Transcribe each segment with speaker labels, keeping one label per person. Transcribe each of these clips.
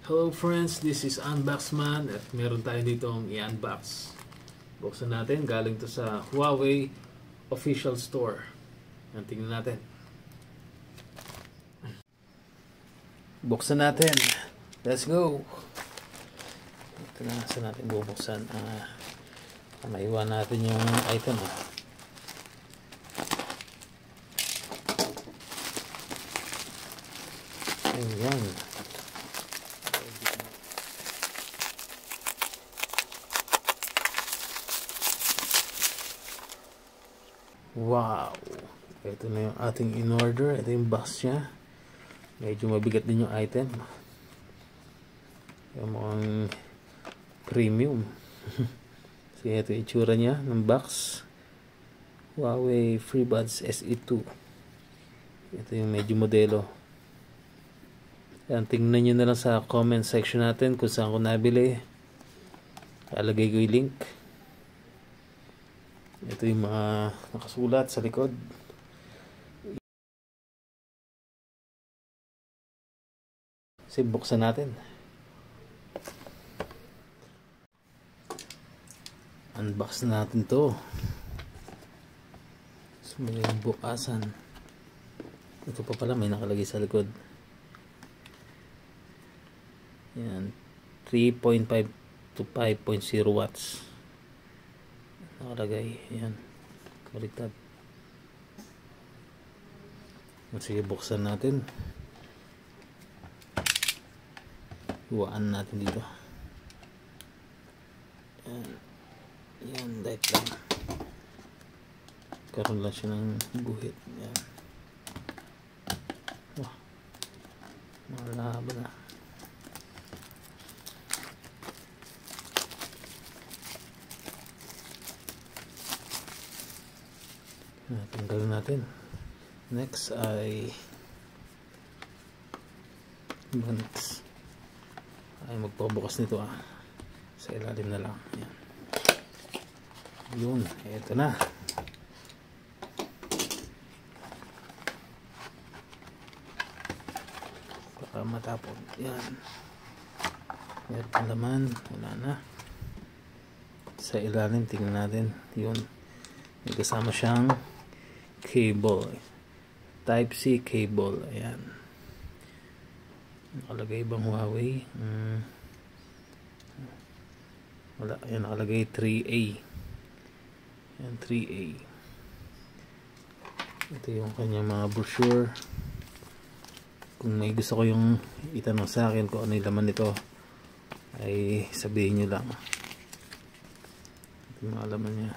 Speaker 1: Hello friends, this is Unboxman at meron tayo ditong i-unbox. Buksan natin, galing to sa Huawei official store. Yan, tingnan natin. Buksan natin. Let's go! Ito na, saan natin bubuksan? Maiwan natin yung item. Ayan. Wow! Ito na yung ating in-order. Ito yung box niya. Medyo mabigat din yung item. Yung mga premium. So ito yung itsura niya ng box. Huawei FreeBuds SE2. Ito yung medyo modelo. Yan, tingnan nyo na lang sa comment section natin kung saan ko nabili. Alagay ko yung link. Ito yung mga nakasulat sa likod. Kasi buksan natin. Unbox na natin to. So may bukasan. Ito pa pala may nakalagay sa likod. Yan, 3.5 to 5.0 watts nakalagay. Yan, baliktad. Sige, buksan natin. Iwaan natin dito. Yan, yan, light lang. Karoon lang siya ng guhit. Yan. Wah, malaba na. Tanggalin natin. Next ay bands. Ay magpabukas nito sa ilalim na lang. Yan. Yun, eto na. Baka matapon. Yan. Meron pang laman. Wala na. Sa ilalim, tingnan natin. Yun. May kasama siyang cable, Type-C cable. Ayan, nakalagay bang Huawei? Wala. Ayan, nakalagay 3A. Ayan, 3A. Ito yung kanyang mga brochure. Kung may gusto ko yung itanong sa akin kung ano yung laman nito, ay sabihin nyo lang. Ito yung mga laman niya.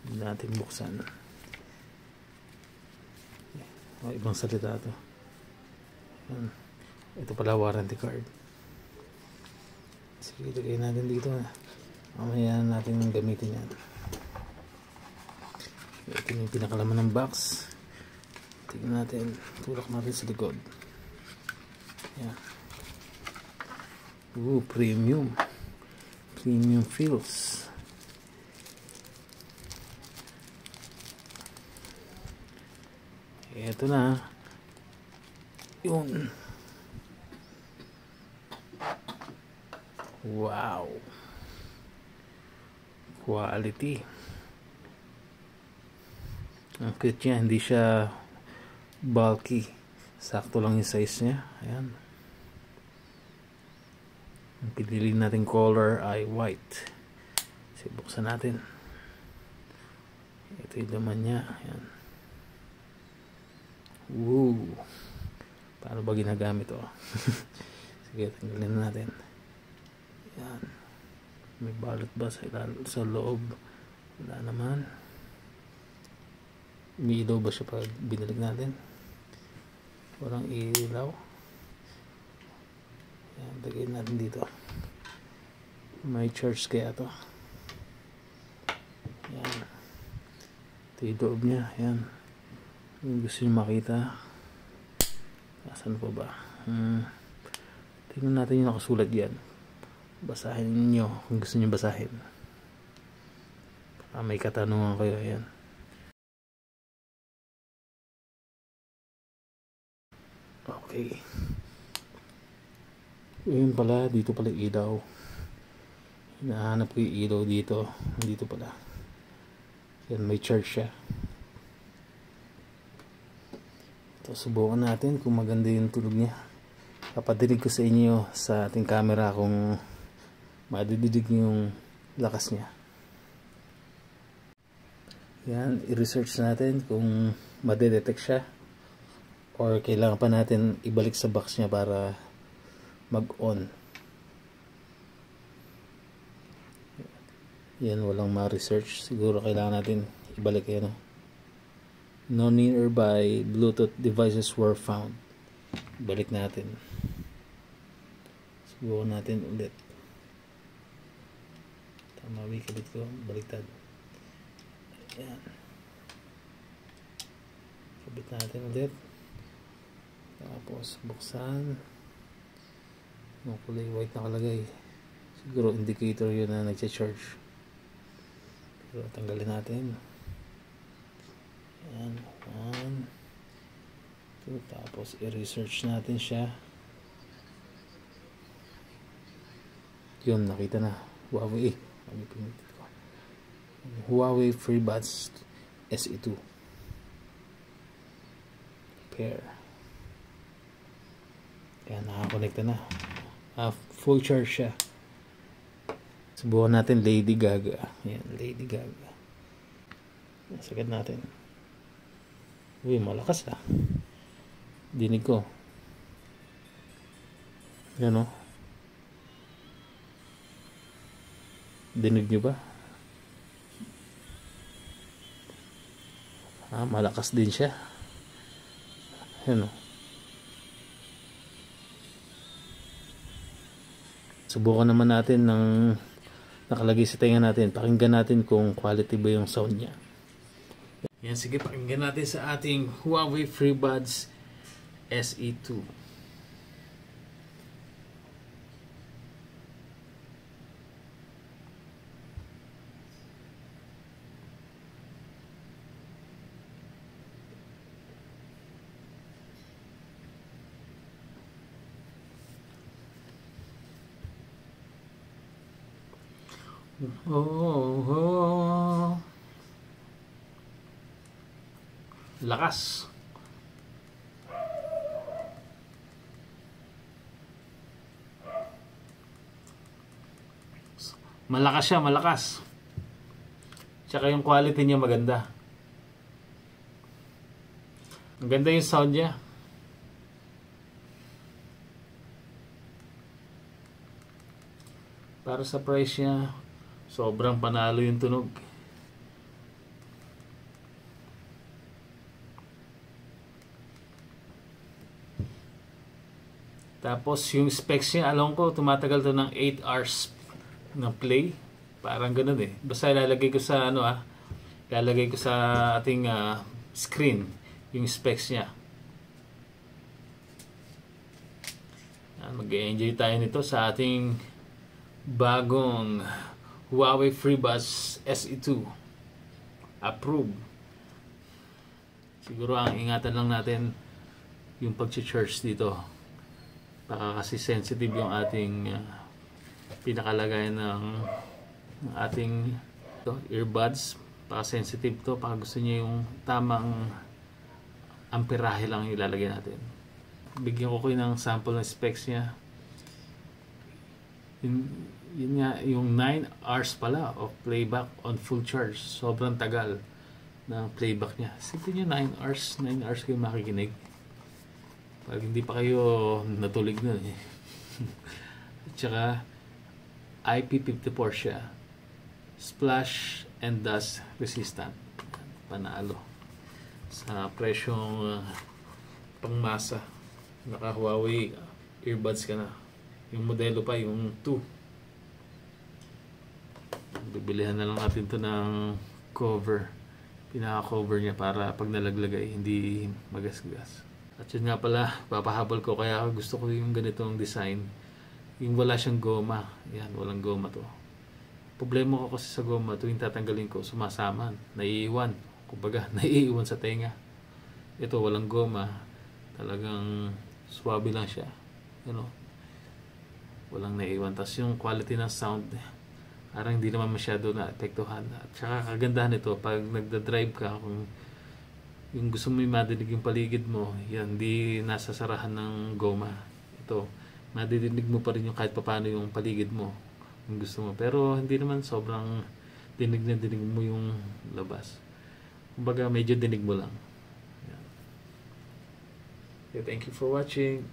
Speaker 1: Hindi natin buksan. Ibang salita ito. Ito pala warranty card. Sige, ilagay natin dito. Mamaya natin gamitin yan. Ito yung pinakalaman ng box. Tingnan natin. Tulak natin sa likod. Yan. Premium. Premium feels. Ito na. Yun. Wow. Quality. Ang cute niya. Hindi siya bulky. Sakto lang yung size niya. Ayan. Ang pinili natin color ay white. So, buksan natin. Ito yung laman niya. Ayan. Woo! Paano ba ginagamit ito? Sige, tanggalin natin. Yan. May balot ba sa loob? Wala naman. May ilaw ba siya pag binilig natin? Walang ilaw. Yan, lagay natin dito. May charge kaya ito. Yan. Ito yung loob niya. Yan. Kung gusto nyo makita, asan pa ba? Tingnan natin yung nakasulat yan. Basahin nyo kung gusto nyo basahin. May katanungan kayo. Ayan. Okay. Ayun pala, dito pala ilaw. Hinahanap ko yung ilaw dito. Dito pala. Yan, may charge siya. Ito, subukan natin kung maganda yung tunog niya. Papadinig ko sa inyo sa ating camera kung madididig yung lakas niya. Yan, i-research natin kung madedetect siya or kailangan pa natin ibalik sa box niya para mag-on. Yan, walang ma-research. Siguro kailangan natin ibalik yan. No nearby Bluetooth devices were found. Balik natin. Subukan natin ulit. Tama, wikabit ko. Baliktad. Ayan. Kabit natin ulit. Tapos buksan. Yung kulay white nakalagay. Siguro indicator yun na nagcha-charge. Pero tanggalin natin. Ayan. 1, 2. Tapos i-research natin siya. Yun, nakita na. Huawei. Huawei FreeBuds SE2 pair. Kaya nakakonekta na. Full charge siya. Subukan natin Lady Gaga. Yan, Lady Gaga. Sagad natin. Uy, malakas ah. Dinig ko. Yan o. Dinig nyo ba? Malakas din siya. Yan o. Subukan naman natin ng nakalagay sa tenga natin. Pakinggan natin kung quality ba yung sound niya. Yan, sige, pakinggan natin sa ating Huawei FreeBuds SE2. Oh. Lakas. Malakas siya, malakas. Tsaka yung quality niya maganda. Ang ganda yung sound niya. Para sa price niya, sobrang panalo yung tunog. Tapos yung specs niya, alam ko tumatagal to ng 8 hours na play. Parang ganun eh. Basta ilalagay ko sa ilalagay ko sa ating screen yung specs niya. Mag-enjoy tayo nito sa ating bagong Huawei FreeBuds SE2. Approved. Siguro ang ingatan lang natin yung pag-charge dito. Baka kasi sensitive yung ating pinakalagayan ng ating earbuds. Baka sensitive to. Baka gusto niya yung tamang amperahe lang ilalagay natin. Bigyan ko kayo ng sample ng specs niya. Yun nga, yung 9 hours pala of playback on full charge. Sobrang tagal ng playback niya. Sige niyo 9 hours kayo makikinig. Pag hindi pa kayo natulig na eh. At saka IP54 siya. Splash and dust resistant. Panalo. Sa presyong pangmasa. Naka Huawei earbuds ka na. Yung modelo pa, yung 2. Bibilihan na lang natin to ng cover. Pinaka-cover niya para pag nalaglagay hindi magasgas. At yun nga pala, papahabol ko kaya gusto ko yung ganitong design. Yung wala siyang goma. Yan, walang goma to. Problema ko kasi sa goma, tuwing tatanggalin ko, sumasama. Naiiwan. Kumbaga, naiiwan sa tenga. Ito, walang goma. Talagang swabe lang siya. You know? walang naiwan. Tapos yung quality ng sound, parang hindi naman masyado na apektuhan. At saka kagandahan nito, pag nagda-drive ka, kung yung gusto mo yung madinig yung paligid mo, yan, hindi nasasarahan ng goma. Ito, madidinig mo pa rin yung kahit papaano yung paligid mo, yung gusto mo. Pero hindi naman sobrang dinig na dinig mo yung labas. Kumbaga, medyo dinig mo lang. Yan. Okay, thank you for watching.